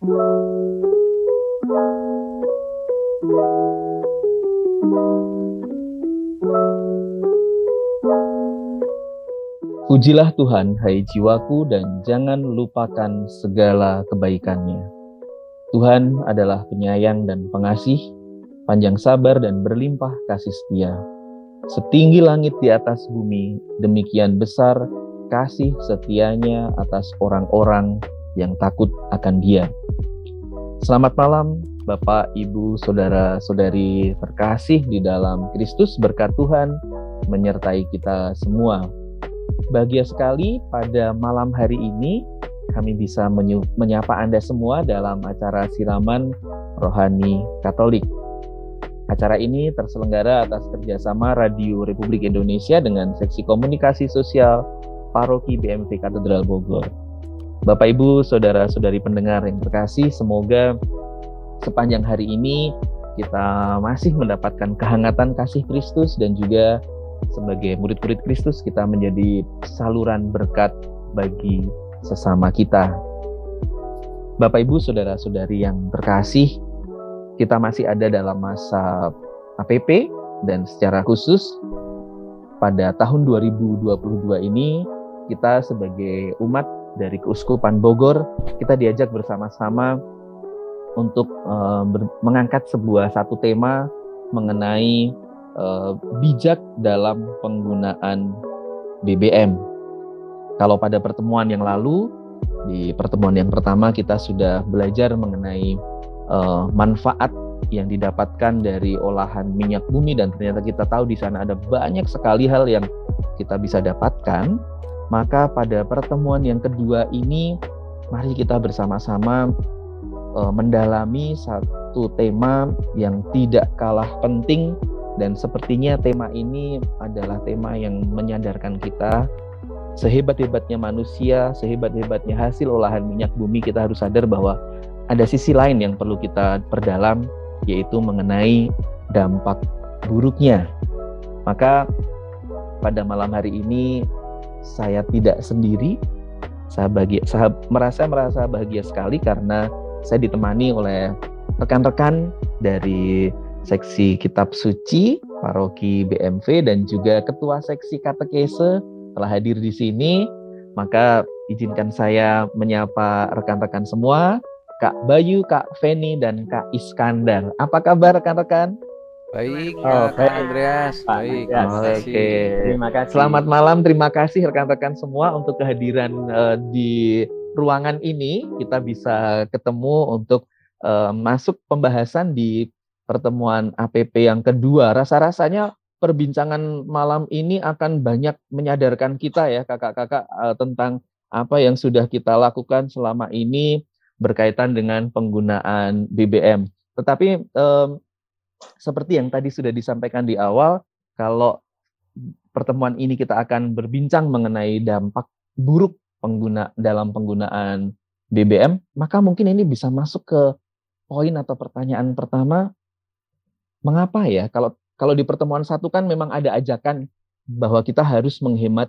Pujilah Tuhan, hai jiwaku, dan jangan lupakan segala kebaikan-Nya. Tuhan adalah penyayang dan pengasih, panjang sabar dan berlimpah kasih setia. Setinggi langit di atas bumi, demikian besar kasih setianya atas orang-orang yang takut akan Dia. Selamat malam, Bapak, Ibu, Saudara-saudari terkasih di dalam Kristus. Berkat Tuhan menyertai kita semua. Bahagia sekali pada malam hari ini kami bisa menyapa Anda semua dalam acara siraman rohani Katolik. Acara ini terselenggara atas kerjasama Radio Republik Indonesia dengan Seksi Komunikasi Sosial Paroki BMV Katedral Bogor. Bapak, Ibu, Saudara-saudari pendengar yang terkasih, semoga sepanjang hari ini kita masih mendapatkan kehangatan kasih Kristus, dan juga sebagai murid-murid Kristus kita menjadi saluran berkat bagi sesama kita. Bapak, Ibu, Saudara-saudari yang terkasih, kita masih ada dalam masa APP, dan secara khusus pada tahun 2022 ini kita sebagai umat dari Keuskupan Bogor, kita diajak bersama-sama untuk mengangkat satu tema mengenai bijak dalam penggunaan BBM. Kalau pada pertemuan yang lalu, di pertemuan yang pertama kita sudah belajar mengenai manfaat yang didapatkan dari olahan minyak bumi, dan ternyata kita tahu di sana ada banyak sekali hal yang kita bisa dapatkan. Maka pada pertemuan yang kedua ini, mari kita bersama-sama mendalami satu tema yang tidak kalah penting. Dan sepertinya tema ini adalah tema yang menyadarkan kita, sehebat-hebatnya manusia, sehebat-hebatnya hasil olahan minyak bumi, kita harus sadar bahwa ada sisi lain yang perlu kita perdalam, yaitu mengenai dampak buruknya. Maka pada malam hari ini saya tidak sendiri. Saya merasa bahagia sekali karena saya ditemani oleh rekan-rekan dari Seksi Kitab Suci Paroki BMV dan juga Ketua Seksi Katekese telah hadir di sini. Maka izinkan saya menyapa rekan-rekan semua, Kak Bayu, Kak Feni, dan Kak Iskandar. Apa kabar rekan-rekan? Baik, Kak Andreas. Baik, Oke. Terima kasih. Selamat malam, terima kasih rekan-rekan semua untuk kehadiran di ruangan ini. Kita bisa ketemu untuk masuk pembahasan di pertemuan APP yang kedua. Rasa-rasanya perbincangan malam ini akan banyak menyadarkan kita ya kakak-kakak tentang apa yang sudah kita lakukan selama ini berkaitan dengan penggunaan BBM. Tetapi seperti yang tadi sudah disampaikan di awal, kalau pertemuan ini kita akan berbincang mengenai dampak buruk dalam penggunaan BBM, maka mungkin ini bisa masuk ke poin atau pertanyaan pertama. Mengapa ya? Kalau di pertemuan satu kan memang ada ajakan bahwa kita harus menghemat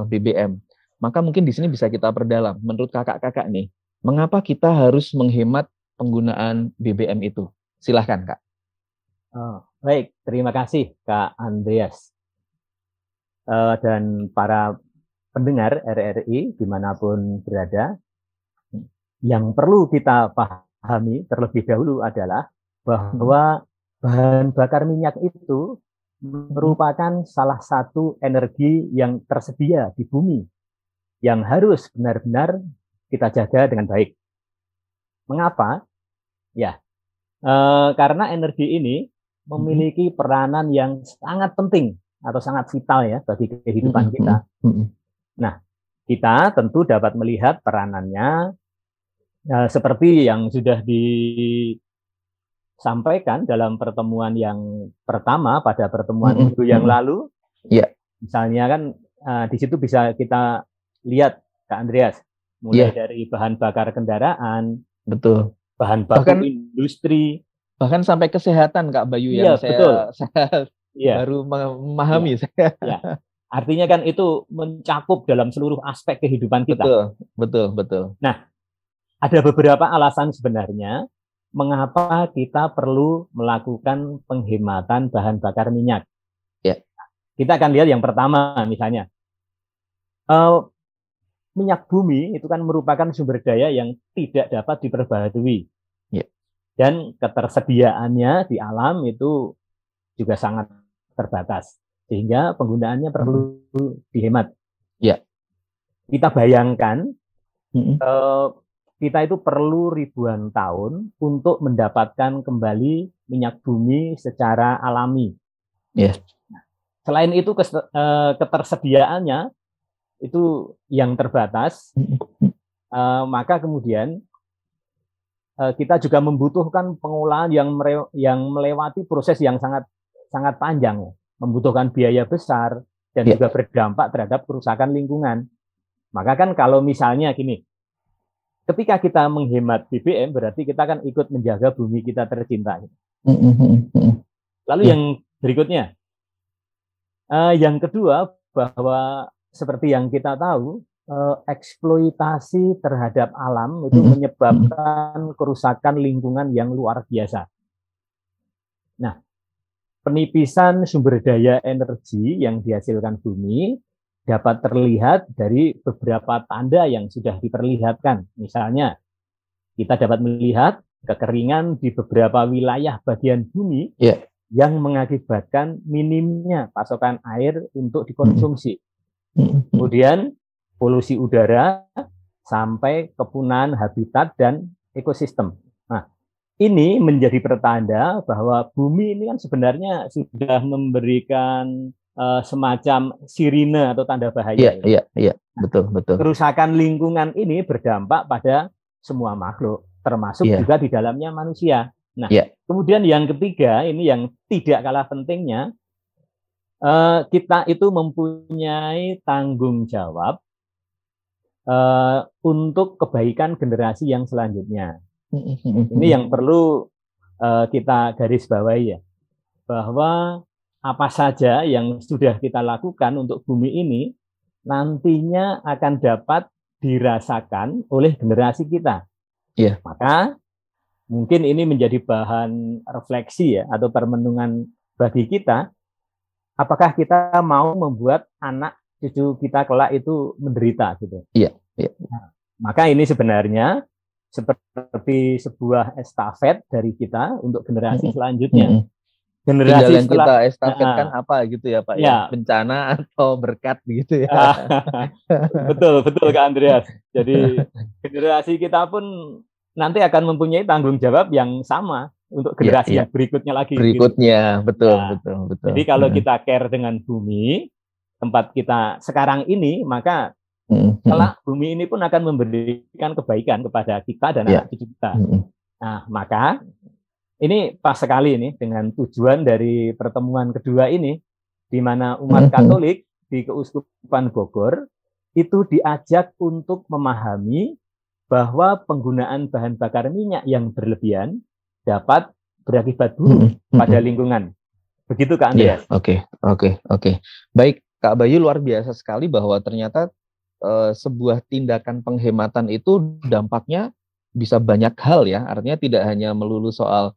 BBM. Maka mungkin di sini bisa kita perdalam. Menurut kakak-kakak nih, mengapa kita harus menghemat penggunaan BBM itu? Silahkan, Kak. Baik, terima kasih Kak Andreas dan para pendengar RRI dimanapun berada. Yang perlu kita pahami terlebih dahulu adalah bahwa bahan bakar minyak itu merupakan salah satu energi yang tersedia di bumi yang harus benar-benar kita jaga dengan baik. Mengapa? Ya, karena energi ini memiliki peranan yang sangat penting atau sangat vital ya bagi kehidupan kita. Nah, kita tentu dapat melihat peranannya seperti yang sudah disampaikan dalam pertemuan yang pertama pada pertemuan minggu yang lalu. Yeah. Misalnya kan di situ bisa kita lihat Kak Andreas, mulai dari bahan bakar kendaraan, betul, bahan baku industri, bahkan sampai kesehatan Kak Bayu yang saya baru memahami. Ya. Artinya kan itu mencakup dalam seluruh aspek kehidupan kita. Betul. Nah, ada beberapa alasan sebenarnya mengapa kita perlu melakukan penghematan bahan bakar minyak. Ya. Kita akan lihat yang pertama, misalnya minyak bumi itu kan merupakan sumber daya yang tidak dapat diperbaharui. Ya. Dan ketersediaannya di alam itu juga sangat terbatas, sehingga penggunaannya perlu dihemat. Ya. Kita bayangkan kita itu perlu ribuan tahun untuk mendapatkan kembali minyak bumi secara alami. Ya. Selain itu ketersediaannya itu yang terbatas, maka kemudian kita juga membutuhkan pengolahan yang melewati proses yang sangat panjang, membutuhkan biaya besar dan juga berdampak terhadap kerusakan lingkungan. Maka kan kalau misalnya gini, ketika kita menghemat BBM berarti kita kan ikut menjaga bumi kita tercinta. Lalu yang berikutnya, yang kedua, bahwa seperti yang kita tahu, eksploitasi terhadap alam itu menyebabkan kerusakan lingkungan yang luar biasa. Nah, penipisan sumber daya energi yang dihasilkan bumi dapat terlihat dari beberapa tanda yang sudah diperlihatkan. Misalnya, kita dapat melihat kekeringan di beberapa wilayah bagian bumi yang mengakibatkan minimnya pasokan air untuk dikonsumsi. Kemudian polusi udara sampai kepunahan habitat dan ekosistem. Nah, ini menjadi pertanda bahwa bumi ini kan sebenarnya sudah memberikan semacam sirine atau tanda bahaya. Iya, betul. Kerusakan lingkungan ini berdampak pada semua makhluk, termasuk juga di dalamnya manusia. Nah, kemudian yang ketiga, ini yang tidak kalah pentingnya, kita itu mempunyai tanggung jawab untuk kebaikan generasi yang selanjutnya. Ini yang perlu kita garis bawahi ya, bahwa apa saja yang sudah kita lakukan untuk bumi ini nantinya akan dapat dirasakan oleh generasi kita. Maka mungkin ini menjadi bahan refleksi ya, atau permenungan bagi kita. Apakah kita mau membuat anak cucu kita kelak itu menderita gitu? Nah, maka ini sebenarnya seperti sebuah estafet dari kita untuk generasi selanjutnya. Generasi yang kita estafetkan apa gitu ya Pak ya? Bencana atau berkat gitu ya? Betul Kak Andreas. Jadi generasi kita pun nanti akan mempunyai tanggung jawab yang sama untuk generasi yang berikutnya lagi. Berikutnya, betul. Jadi kalau kita care dengan bumi, tempat kita sekarang ini, maka kelak bumi ini pun akan memberikan kebaikan kepada kita dan anak cucu kita. Nah, maka ini pas sekali ini dengan tujuan dari pertemuan kedua ini, di mana umat Katolik di Keuskupan Bogor itu diajak untuk memahami bahwa penggunaan bahan bakar minyak yang berlebihan dapat berakibat buruk pada lingkungan. Begitu Kak Andreas. Oke. Baik, Kak Bayu, luar biasa sekali bahwa ternyata sebuah tindakan penghematan itu dampaknya bisa banyak hal ya. Artinya tidak hanya melulu soal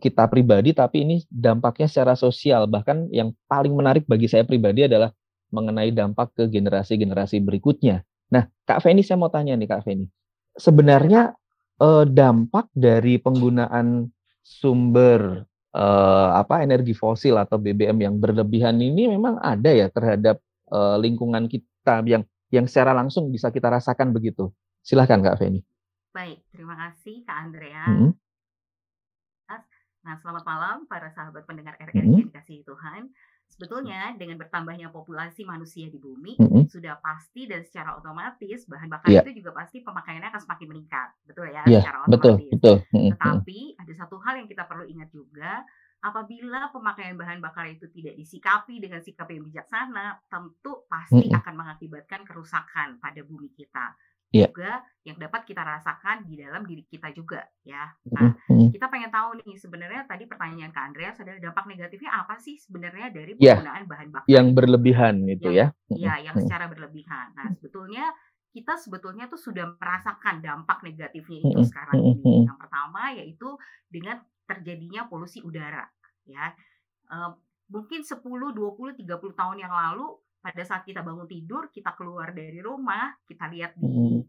kita pribadi, tapi ini dampaknya secara sosial. Bahkan yang paling menarik bagi saya pribadi adalah mengenai dampak ke generasi-generasi berikutnya. Nah, Kak Feni, saya mau tanya nih Kak Feni. Sebenarnya dampak dari penggunaan sumber energi fosil atau BBM yang berlebihan ini memang ada ya terhadap lingkungan kita yang secara langsung bisa kita rasakan begitu. Silahkan Kak Feni. Baik, terima kasih Kak Andreas. Nah, selamat malam para sahabat pendengar RRI yang dikasihi Tuhan. Sebetulnya dengan bertambahnya populasi manusia di bumi, sudah pasti dan secara otomatis bahan bakar itu juga pasti pemakaiannya akan semakin meningkat. Betul ya, secara otomatis. Betul. Tetapi ada satu hal yang kita perlu ingat juga, apabila pemakaian bahan bakar itu tidak disikapi dengan sikap yang bijaksana, tentu pasti akan mengakibatkan kerusakan pada bumi kita. Juga yang dapat kita rasakan di dalam diri kita juga ya. Nah, kita pengen tahu nih sebenarnya tadi pertanyaan Kak Andreas adalah dampak negatifnya apa sih sebenarnya dari penggunaan bahan bakar yang berlebihan itu ya. Iya, yang secara berlebihan. Nah, sebetulnya kita sebetulnya tuh sudah merasakan dampak negatifnya itu sekarang ini. Yang pertama yaitu dengan terjadinya polusi udara, ya. Mungkin 10, 20, 30 tahun yang lalu pada saat kita bangun tidur, kita keluar dari rumah, kita lihat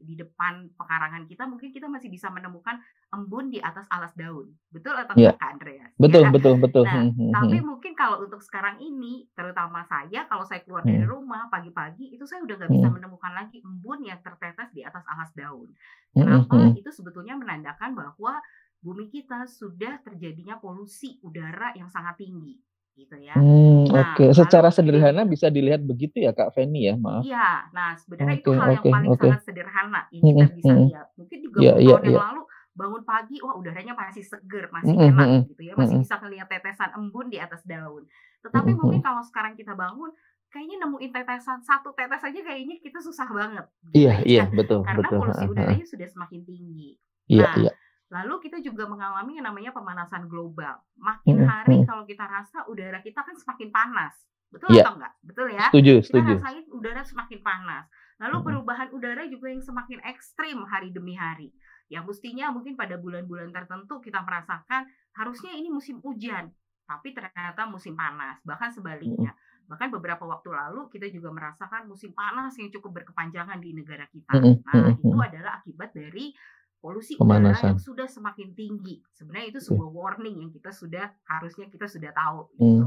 di depan pekarangan kita, mungkin kita masih bisa menemukan embun di atas alas daun. Betul atau Ya. enggak, Kak Andreas? Betul, Ya. betul. Nah, tapi mungkin kalau untuk sekarang ini, terutama saya, kalau saya keluar dari rumah pagi-pagi, itu saya udah nggak bisa menemukan lagi embun yang tertetes di atas alas daun. Kenapa? Itu sebetulnya menandakan bahwa bumi kita sudah terjadinya polusi udara yang sangat tinggi. Gitu ya. Nah, Oke. Secara lalu sederhana bisa dilihat begitu ya Kak Feni ya, maaf. Iya, nah sebenarnya itu Oke, hal yang oke, paling oke. sangat sederhana yang kita bisa lihat. Mungkin 30 Iya, iya, tahun yang iya. lalu bangun pagi, wah udaranya masih seger, masih enak gitu ya, masih bisa ngelihat tetesan embun di atas daun. Tetapi mungkin kalau sekarang kita bangun, kayaknya nemuin tetesan, satu tetes aja kayaknya kita susah banget gitu Iya, iya, ya. betul, Karena betul. polusi udaranya sudah semakin tinggi. Iya, Nah, iya. lalu kita juga mengalami yang namanya pemanasan global. Makin hari kalau kita rasa udara kita kan semakin panas. Betul Iya. atau enggak? Betul ya? Setuju, Kita setuju. rasain udara semakin panas. Lalu perubahan udara juga yang semakin ekstrim hari demi hari. Yang mestinya mungkin pada bulan-bulan tertentu kita merasakan harusnya ini musim hujan, tapi ternyata musim panas. Bahkan sebaliknya. Bahkan beberapa waktu lalu kita juga merasakan musim panas yang cukup berkepanjangan di negara kita. Nah, itu adalah akibat dari polusi udara yang sudah semakin tinggi. Sebenarnya itu sebuah warning yang kita sudah harusnya kita sudah tahu gitu.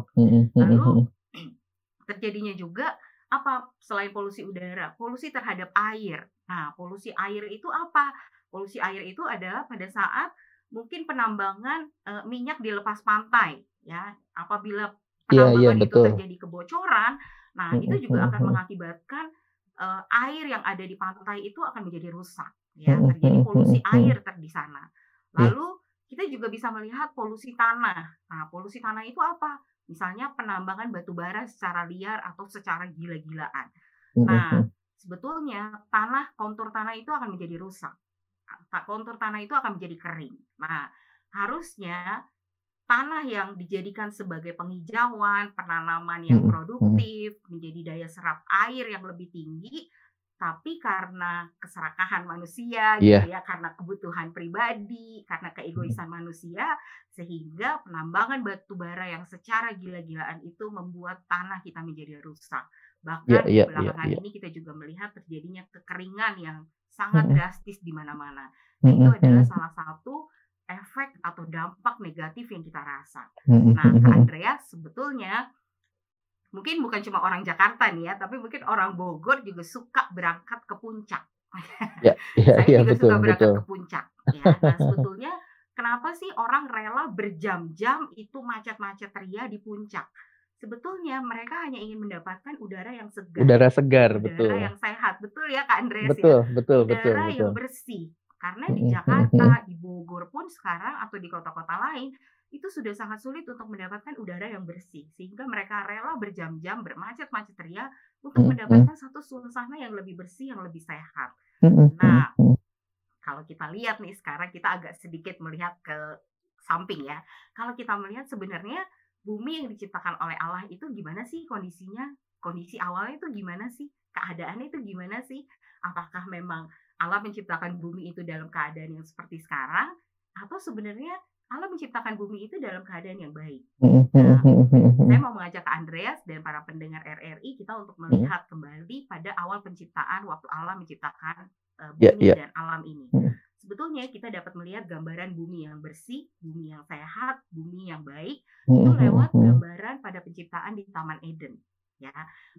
Lalu terjadinya juga apa selain polusi udara? Polusi terhadap air. Nah, polusi air itu apa? Polusi air itu adalah pada saat mungkin penambangan minyak di lepas pantai, ya. Apabila penambangan itu terjadi kebocoran, nah itu juga akan mengakibatkan air yang ada di pantai itu akan menjadi rusak. Ya, terjadi polusi air di sana. Lalu kita juga bisa melihat polusi tanah. Nah, polusi tanah itu apa? Misalnya penambangan batu bara secara liar atau secara gila-gilaan. Nah, sebetulnya kontur tanah itu akan menjadi rusak. Kontur tanah itu akan menjadi kering. Nah, harusnya tanah yang dijadikan sebagai penghijauan, penanaman yang produktif, menjadi daya serap air yang lebih tinggi, tapi karena keserakahan manusia gitu ya, karena kebutuhan pribadi, karena keegoisan manusia, sehingga penambangan batu bara yang secara gila-gilaan itu membuat tanah kita menjadi rusak. Bahkan belakangan ini kita juga melihat terjadinya kekeringan yang sangat drastis di mana-mana. Nah, itu adalah salah satu efek atau dampak negatif yang kita rasa. Nah, Kak Andreas, sebetulnya mungkin bukan cuma orang Jakarta nih ya, tapi mungkin orang Bogor juga suka berangkat ke puncak. Saya juga suka berangkat ke puncak. Ya. Nah, sebetulnya kenapa sih orang rela berjam-jam itu macet-macet ria di puncak? Sebetulnya mereka hanya ingin mendapatkan udara yang segar. Udara segar, udara betul. yang sehat. Betul ya Kak Andreas betul, ya? Betul, udara yang bersih. Karena di Jakarta, di Bogor pun sekarang atau di kota-kota lain, itu sudah sangat sulit untuk mendapatkan udara yang bersih. Sehingga mereka rela berjam-jam bermacet-macet ria untuk mendapatkan satu suasana yang lebih bersih, yang lebih sehat. Nah, kalau kita lihat nih sekarang kita agak sedikit melihat ke samping ya. Kalau kita melihat sebenarnya bumi yang diciptakan oleh Allah itu gimana sih kondisinya? Kondisi awalnya itu gimana sih? Keadaannya itu gimana sih? Apakah memang Allah menciptakan bumi itu dalam keadaan yang seperti sekarang? Atau sebenarnya Allah menciptakan bumi itu dalam keadaan yang baik? Nah, saya mau mengajak Kak Andreas dan para pendengar RRI kita untuk melihat kembali pada awal penciptaan waktu Allah menciptakan bumi dan alam ini. Sebetulnya kita dapat melihat gambaran bumi yang bersih, bumi yang sehat, bumi yang baik itu lewat gambaran pada penciptaan di Taman Eden. Ya,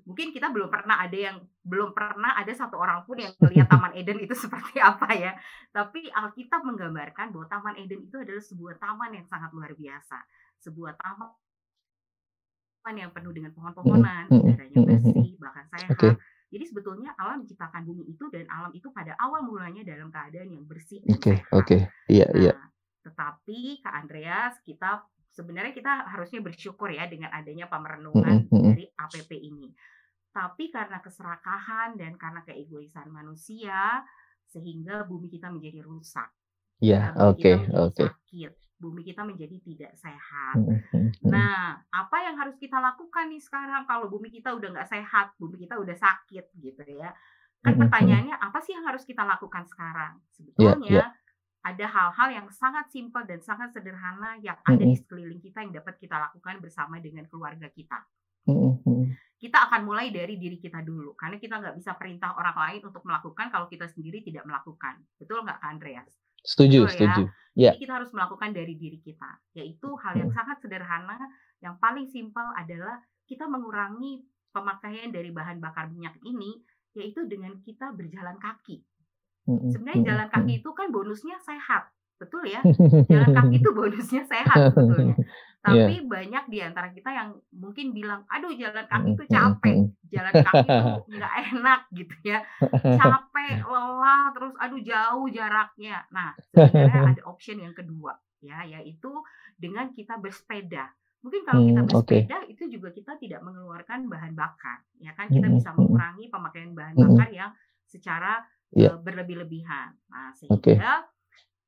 mungkin kita belum pernah ada satu orang pun yang melihat Taman Eden itu seperti apa ya. Tapi Alkitab menggambarkan bahwa Taman Eden itu adalah sebuah taman yang sangat luar biasa, sebuah taman yang penuh dengan pohon-pohonan, udaranya bersih, bahkan sehat. Jadi sebetulnya Allah menciptakan bumi itu dan alam itu pada awal mulanya dalam keadaan yang bersih dan sehat. Nah, tetapi Kak Andreas, sebenarnya kita harusnya bersyukur ya dengan adanya pemerenungan dari APP ini. Tapi karena keserakahan dan karena keegoisan manusia, sehingga bumi kita menjadi rusak. Bumi kita menjadi sakit. Bumi kita menjadi tidak sehat. Nah, apa yang harus kita lakukan nih sekarang kalau bumi kita udah nggak sehat, bumi kita udah sakit gitu ya. Kan pertanyaannya apa sih yang harus kita lakukan sekarang? Iya, iya. Sebetulnya ada hal-hal yang sangat simpel dan sangat sederhana yang ada di sekeliling kita yang dapat kita lakukan bersama dengan keluarga kita. Kita akan mulai dari diri kita dulu, karena kita nggak bisa perintah orang lain untuk melakukan kalau kita sendiri tidak melakukan. Betul nggak, Kak Andreas? Setuju, Betul ya. setuju. Ya. Jadi kita harus melakukan dari diri kita, yaitu hal yang sangat sederhana, yang paling simpel adalah kita mengurangi pemakaian dari bahan bakar minyak ini, yaitu dengan kita berjalan kaki. Sebenarnya jalan kaki itu kan bonusnya sehat, betul ya? Jalan kaki itu bonusnya sehat sebetulnya. Tapi banyak di antara kita yang mungkin bilang, aduh jalan kaki itu capek, jalan kaki itu nggak enak gitu ya. Capek, lelah, terus aduh jauh jaraknya. Nah, sebenarnya ada option yang kedua ya, yaitu dengan kita bersepeda. Mungkin kalau kita bersepeda itu juga kita tidak mengeluarkan bahan bakar, ya kan? Kita bisa mengurangi pemakaian bahan bakar yang secara berlebih-lebihan. Nah, sehingga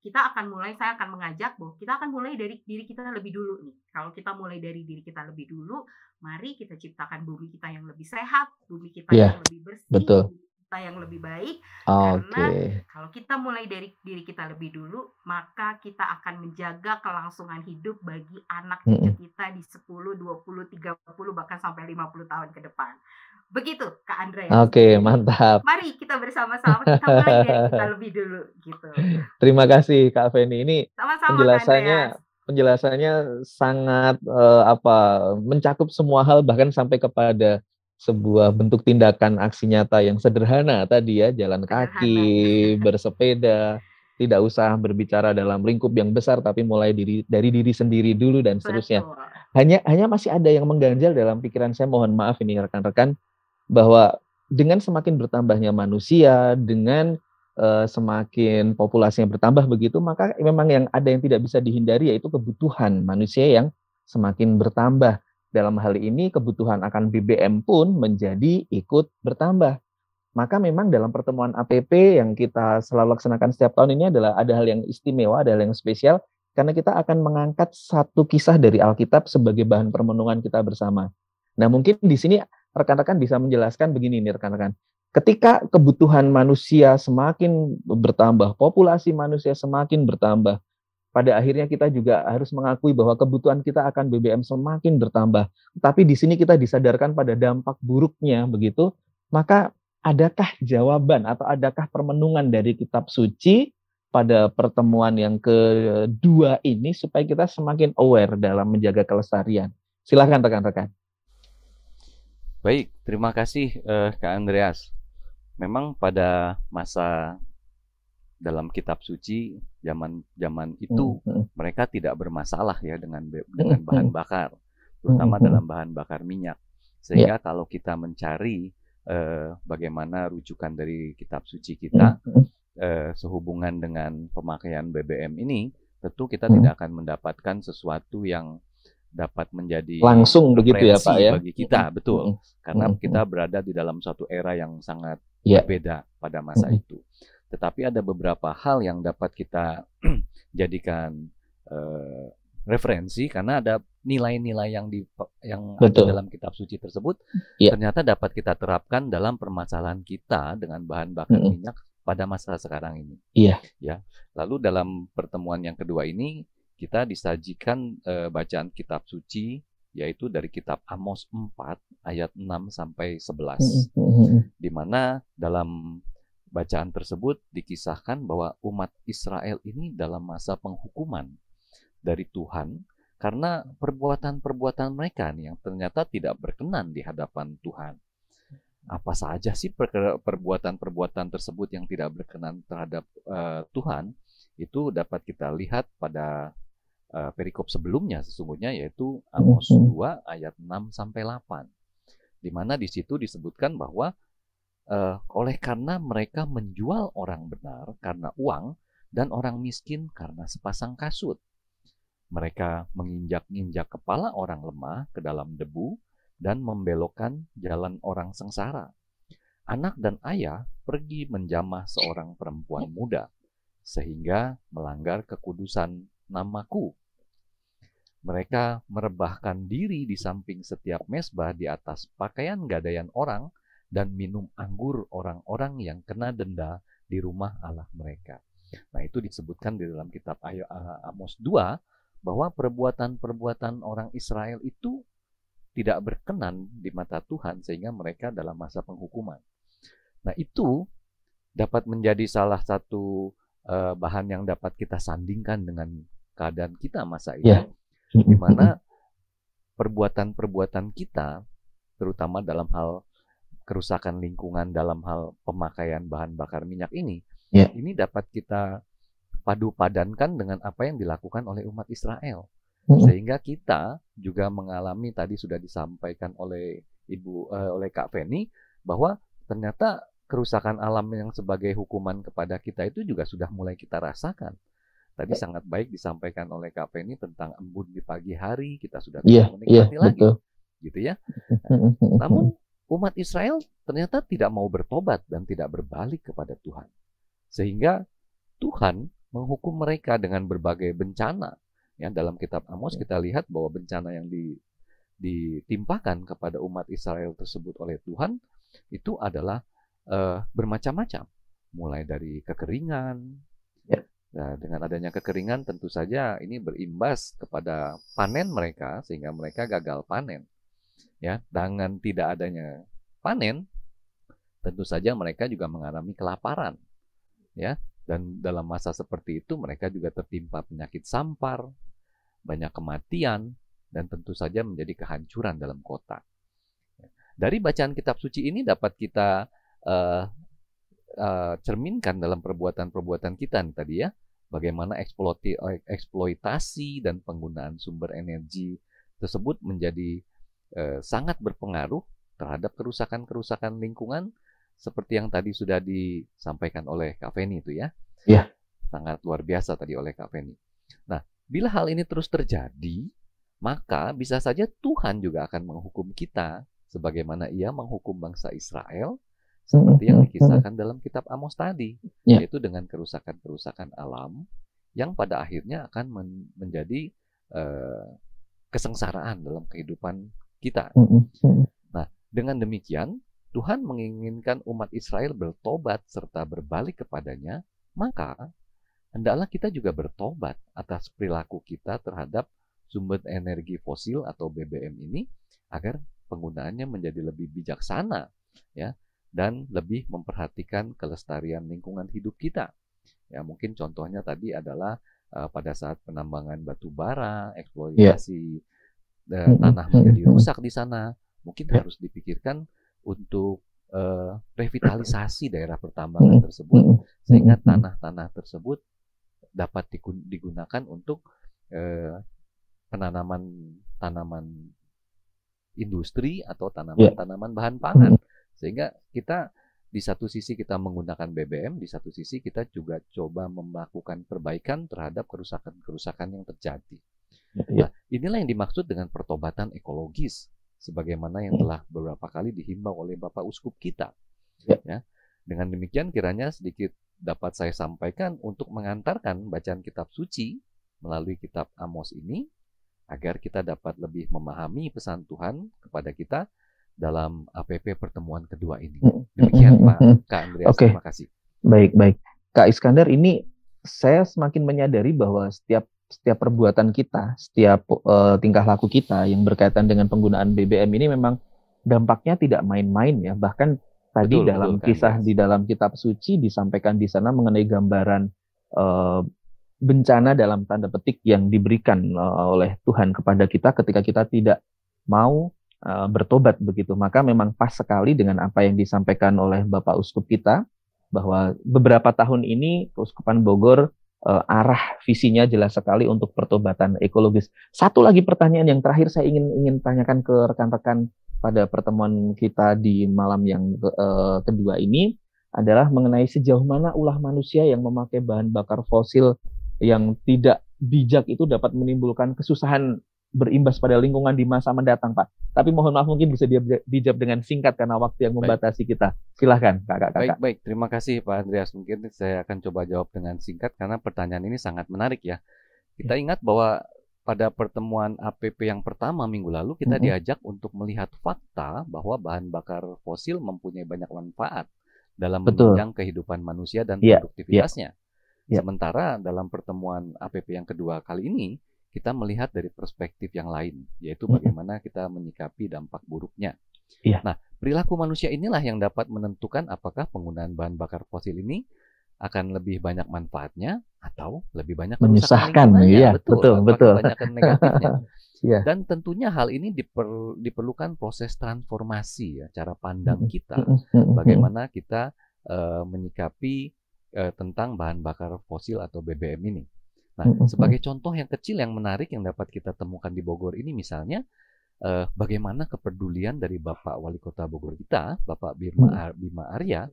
kita akan mulai, saya akan mengajak bahwa kita akan mulai dari diri kita lebih dulu nih. Kalau kita mulai dari diri kita lebih dulu, mari kita ciptakan bumi kita yang lebih sehat, bumi kita yang lebih bersih, bumi kita yang lebih baik. Karena kalau kita mulai dari diri kita lebih dulu, maka kita akan menjaga kelangsungan hidup bagi anak cucu kita di 10, 20, 30, bahkan sampai 50 tahun ke depan. Begitu, Kak Andreas. Oke, mantap. Mari kita bersama-sama, kita mulai dari kita lebih dulu gitu. Terima kasih Kak Feni. Ini sama-sama, penjelasannya sangat mencakup semua hal, bahkan sampai kepada sebuah bentuk tindakan aksi nyata yang sederhana tadi ya, jalan kaki, bersepeda, tidak usah berbicara dalam lingkup yang besar, tapi mulai dari diri sendiri dulu dan seterusnya. Hanya masih ada yang mengganjal dalam pikiran saya, mohon maaf ini rekan-rekan, bahwa dengan semakin bertambahnya manusia, dengan semakin populasinya bertambah begitu, maka memang yang ada yang tidak bisa dihindari, yaitu kebutuhan manusia yang semakin bertambah. Dalam hal ini kebutuhan akan BBM pun menjadi ikut bertambah. Maka memang dalam pertemuan APP yang kita selalu laksanakan setiap tahun ini adalah ada hal yang istimewa, ada hal yang spesial, karena kita akan mengangkat satu kisah dari Alkitab sebagai bahan permenungan kita bersama. Nah, mungkin di sini rekan-rekan bisa menjelaskan begini nih rekan-rekan. Ketika kebutuhan manusia semakin bertambah, populasi manusia semakin bertambah, pada akhirnya kita juga harus mengakui bahwa kebutuhan kita akan BBM semakin bertambah. Tapi di sini kita disadarkan pada dampak buruknya begitu, maka adakah jawaban atau adakah permenungan dari kitab suci pada pertemuan yang kedua ini supaya kita semakin aware dalam menjaga kelestarian? Silakan rekan-rekan. Baik, terima kasih Kak Andreas. Memang pada masa dalam kitab suci zaman itu mereka tidak bermasalah ya dengan bahan bakar, terutama dalam bahan bakar minyak. Sehingga kalau kita mencari bagaimana rujukan dari kitab suci kita sehubungan dengan pemakaian BBM ini, tentu kita tidak akan mendapatkan sesuatu yang dapat menjadi langsung begitu ya Pak ya bagi kita, betul. Karena kita berada di dalam suatu era yang sangat berbeda pada masa itu. Tetapi ada beberapa hal yang dapat kita jadikan referensi, karena ada nilai-nilai yang ada dalam kitab suci tersebut ternyata dapat kita terapkan dalam permasalahan kita dengan bahan bakar minyak pada masa sekarang ini. Ya. Lalu dalam pertemuan yang kedua ini kita disajikan bacaan kitab suci, yaitu dari kitab Amos 4 ayat 6 sampai 11. Di mana dalam bacaan tersebut dikisahkan bahwa umat Israel ini dalam masa penghukuman dari Tuhan karena perbuatan-perbuatan mereka nih yang ternyata tidak berkenan di hadapan Tuhan. Apa saja sih perbuatan-perbuatan tersebut yang tidak berkenan terhadap Tuhan? Itu dapat kita lihat pada perikop sebelumnya sesungguhnya, yaitu Amos 2 ayat 6 sampai 8. Di mana di situ disebutkan bahwa oleh karena mereka menjual orang benar karena uang dan orang miskin karena sepasang kasut. Mereka menginjak-injak kepala orang lemah ke dalam debu dan membelokkan jalan orang sengsara. Anak dan ayah pergi menjamah seorang perempuan muda sehingga melanggar kekudusan namaku. Mereka merebahkan diri di samping setiap mezbah di atas pakaian gadaian orang dan minum anggur orang-orang yang kena denda di rumah Allah mereka. Nah, itu disebutkan di dalam kitab Amos 2 bahwa perbuatan-perbuatan orang Israel itu tidak berkenan di mata Tuhan sehingga mereka dalam masa penghukuman. Nah, itu dapat menjadi salah satu bahan yang dapat kita sandingkan dengan keadaan kita masa ini, di mana perbuatan-perbuatan kita, terutama dalam hal kerusakan lingkungan, dalam hal pemakaian bahan bakar minyak ini dapat kita padu-padankan dengan apa yang dilakukan oleh umat Israel. Sehingga kita juga mengalami, tadi sudah disampaikan oleh oleh Kak Feni, bahwa ternyata kerusakan alam yang sebagai hukuman kepada kita itu juga sudah mulai kita rasakan. Tadi sangat baik disampaikan oleh Kak Feni tentang embun di pagi hari, kita sudah bisa menikmati lagi. Betul. Gitu ya. Namun umat Israel ternyata tidak mau bertobat dan tidak berbalik kepada Tuhan. Sehingga Tuhan menghukum mereka dengan berbagai bencana. Ya, dalam kitab Amos kita lihat bahwa bencana yang ditimpakan kepada umat Israel tersebut oleh Tuhan itu adalah bermacam-macam. Mulai dari kekeringan. Nah, dengan adanya kekeringan tentu saja ini berimbas kepada panen mereka sehingga mereka gagal panen. Ya, dengan tidak adanya panen, tentu saja mereka juga mengalami kelaparan. Ya, dan dalam masa seperti itu mereka juga tertimpa penyakit sampar, banyak kematian, dan tentu saja menjadi kehancuran dalam kota. Dari bacaan kitab suci ini dapat kita cerminkan dalam perbuatan-perbuatan kita nih tadi ya, bagaimana eksploitasi dan penggunaan sumber energi tersebut menjadi sangat berpengaruh terhadap kerusakan-kerusakan lingkungan seperti yang tadi sudah disampaikan oleh Kak Feni itu ya. Iya. Sangat luar biasa tadi oleh Kak Feni. Nah, bila hal ini terus terjadi, maka bisa saja Tuhan juga akan menghukum kita sebagaimana Ia menghukum bangsa Israel seperti yang dikisahkan dalam kitab Amos tadi, yaitu dengan kerusakan-kerusakan alam yang pada akhirnya akan menjadi kesengsaraan dalam kehidupan kita. Nah, dengan demikian, Tuhan menginginkan umat Israel bertobat serta berbalik kepadanya, maka hendaklah kita juga bertobat atas perilaku kita terhadap sumber energi fosil atau BBM ini agar penggunaannya menjadi lebih bijaksana ya, dan lebih memperhatikan kelestarian lingkungan hidup kita. Ya, mungkin contohnya tadi adalah pada saat penambangan batu bara, eksploitasi tanah menjadi rusak di sana, mungkin harus dipikirkan untuk revitalisasi daerah pertambangan tersebut sehingga tanah-tanah tersebut dapat digunakan untuk tanaman industri atau tanaman-tanaman bahan pangan. Sehingga kita di satu sisi kita menggunakan BBM, di satu sisi kita juga coba melakukan perbaikan terhadap kerusakan-kerusakan yang terjadi. Nah, inilah yang dimaksud dengan pertobatan ekologis, sebagaimana yang telah beberapa kali dihimbau oleh Bapak Uskup kita. Ya. Dengan demikian kiranya sedikit dapat saya sampaikan untuk mengantarkan bacaan kitab suci melalui kitab Amos ini, agar kita dapat lebih memahami pesan Tuhan kepada kita dalam APP pertemuan kedua ini. Demikian Pak Kak Andreas, terima kasih. Baik. Kak Iskandar, ini saya semakin menyadari bahwa setiap perbuatan kita, setiap tingkah laku kita yang berkaitan dengan penggunaan BBM ini memang dampaknya tidak main-main ya. Bahkan tadi dalam kisah di dalam kitab suci disampaikan di sana mengenai gambaran bencana dalam tanda petik yang diberikan oleh Tuhan kepada kita ketika kita tidak mau bertobat begitu. Maka memang pas sekali dengan apa yang disampaikan oleh Bapak Uskup kita, bahwa beberapa tahun ini Keuskupan Bogor arah visinya jelas sekali untuk pertobatan ekologis. Satu lagi pertanyaan yang terakhir saya ingin tanyakan ke rekan-rekan pada pertemuan kita di malam yang kedua ini adalah mengenai sejauh mana ulah manusia yang memakai bahan bakar fosil yang tidak bijak itu dapat menimbulkan kesusahan berimbas pada lingkungan di masa mendatang, Pak. Tapi mohon maaf mungkin bisa dijawab dengan singkat karena waktu yang membatasi kita. Silahkan, Kakak. Baik. Terima kasih, Pak Andreas. Mungkin saya akan coba jawab dengan singkat karena pertanyaan ini sangat menarik ya. Kita ingat bahwa pada pertemuan APP yang pertama minggu lalu kita diajak untuk melihat fakta bahwa bahan bakar fosil mempunyai banyak manfaat dalam menunjang kehidupan manusia dan produktivitasnya. Sementara dalam pertemuan APP yang kedua kali ini, kita melihat dari perspektif yang lain, yaitu bagaimana kita menyikapi dampak buruknya. Nah, perilaku manusia inilah yang dapat menentukan apakah penggunaan bahan bakar fosil ini akan lebih banyak manfaatnya atau lebih banyak menyusahkan. Betul. Banyak negatifnya. Dan tentunya hal ini diperlukan proses transformasi ya, cara pandang kita, bagaimana kita menyikapi tentang bahan bakar fosil atau BBM ini. Nah, sebagai contoh yang kecil yang menarik yang dapat kita temukan di Bogor ini misalnya, bagaimana kepedulian dari Bapak Wali Kota Bogor kita, Bapak Bima Arya,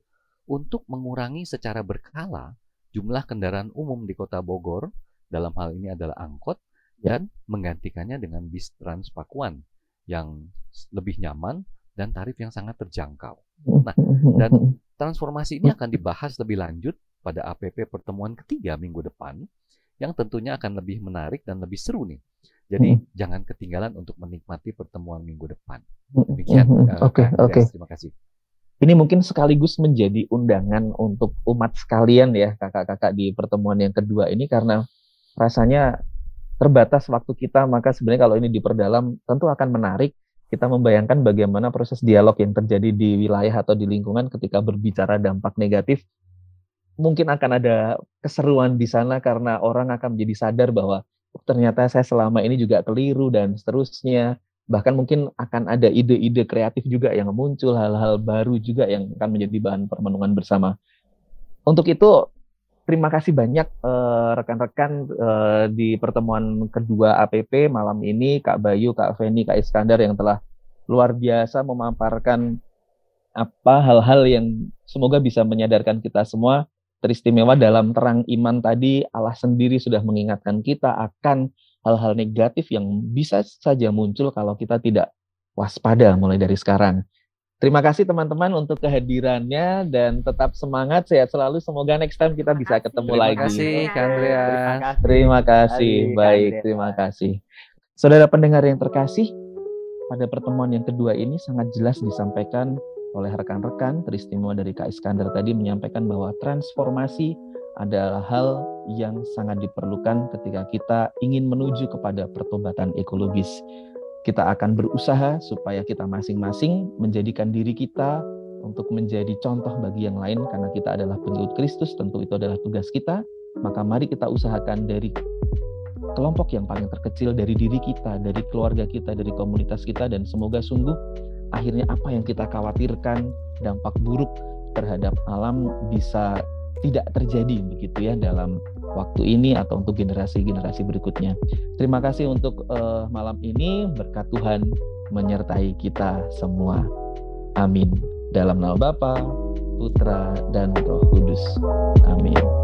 untuk mengurangi secara berkala jumlah kendaraan umum di Kota Bogor, dalam hal ini adalah angkot, dan menggantikannya dengan bis Trans Pakuan yang lebih nyaman dan tarif yang sangat terjangkau. Nah, dan transformasi ini akan dibahas lebih lanjut pada APP pertemuan ketiga minggu depan, yang tentunya akan lebih menarik dan lebih seru nih. Jadi jangan ketinggalan untuk menikmati pertemuan minggu depan. Demikian. Oke. Terima kasih. Ini mungkin sekaligus menjadi undangan untuk umat sekalian ya, kakak-kakak di pertemuan yang kedua ini, karena rasanya terbatas waktu kita, maka sebenarnya kalau ini diperdalam tentu akan menarik. Kita membayangkan bagaimana proses dialog yang terjadi di wilayah atau di lingkungan ketika berbicara dampak negatif. Mungkin akan ada keseruan di sana karena orang akan menjadi sadar bahwa ternyata saya selama ini juga keliru dan seterusnya. Bahkan mungkin akan ada ide-ide kreatif juga yang muncul, hal-hal baru juga yang akan menjadi bahan permenungan bersama. Untuk itu, terima kasih banyak rekan-rekan di pertemuan kedua APP malam ini, Kak Bayu, Kak Feni, Kak Iskandar yang telah luar biasa memaparkan hal-hal yang semoga bisa menyadarkan kita semua. Teristimewa dalam terang iman tadi, Allah sendiri sudah mengingatkan kita akan hal-hal negatif yang bisa saja muncul kalau kita tidak waspada mulai dari sekarang. Terima kasih teman-teman untuk kehadirannya dan tetap semangat, sehat selalu. Semoga next time kita bisa ketemu lagi. Terima kasih, Kak Andrea. Terima kasih. Baik, terima kasih. Saudara pendengar yang terkasih, pada pertemuan yang kedua ini sangat jelas disampaikan oleh rekan-rekan. Teristimewa dari Kak Iskandar tadi menyampaikan bahwa transformasi adalah hal yang sangat diperlukan ketika kita ingin menuju kepada pertobatan ekologis. Kita akan berusaha supaya kita masing-masing menjadikan diri kita untuk menjadi contoh bagi yang lain, karena kita adalah pengikut Kristus, tentu itu adalah tugas kita. Maka mari kita usahakan dari kelompok yang paling terkecil, dari diri kita, dari keluarga kita, dari komunitas kita, dan semoga sungguh akhirnya apa yang kita khawatirkan, dampak buruk terhadap alam bisa tidak terjadi begitu ya dalam waktu ini atau untuk generasi-generasi berikutnya. Terima kasih untuk malam ini, berkat Tuhan menyertai kita semua. Amin. Dalam nama Bapa, Putra, dan Roh Kudus. Amin.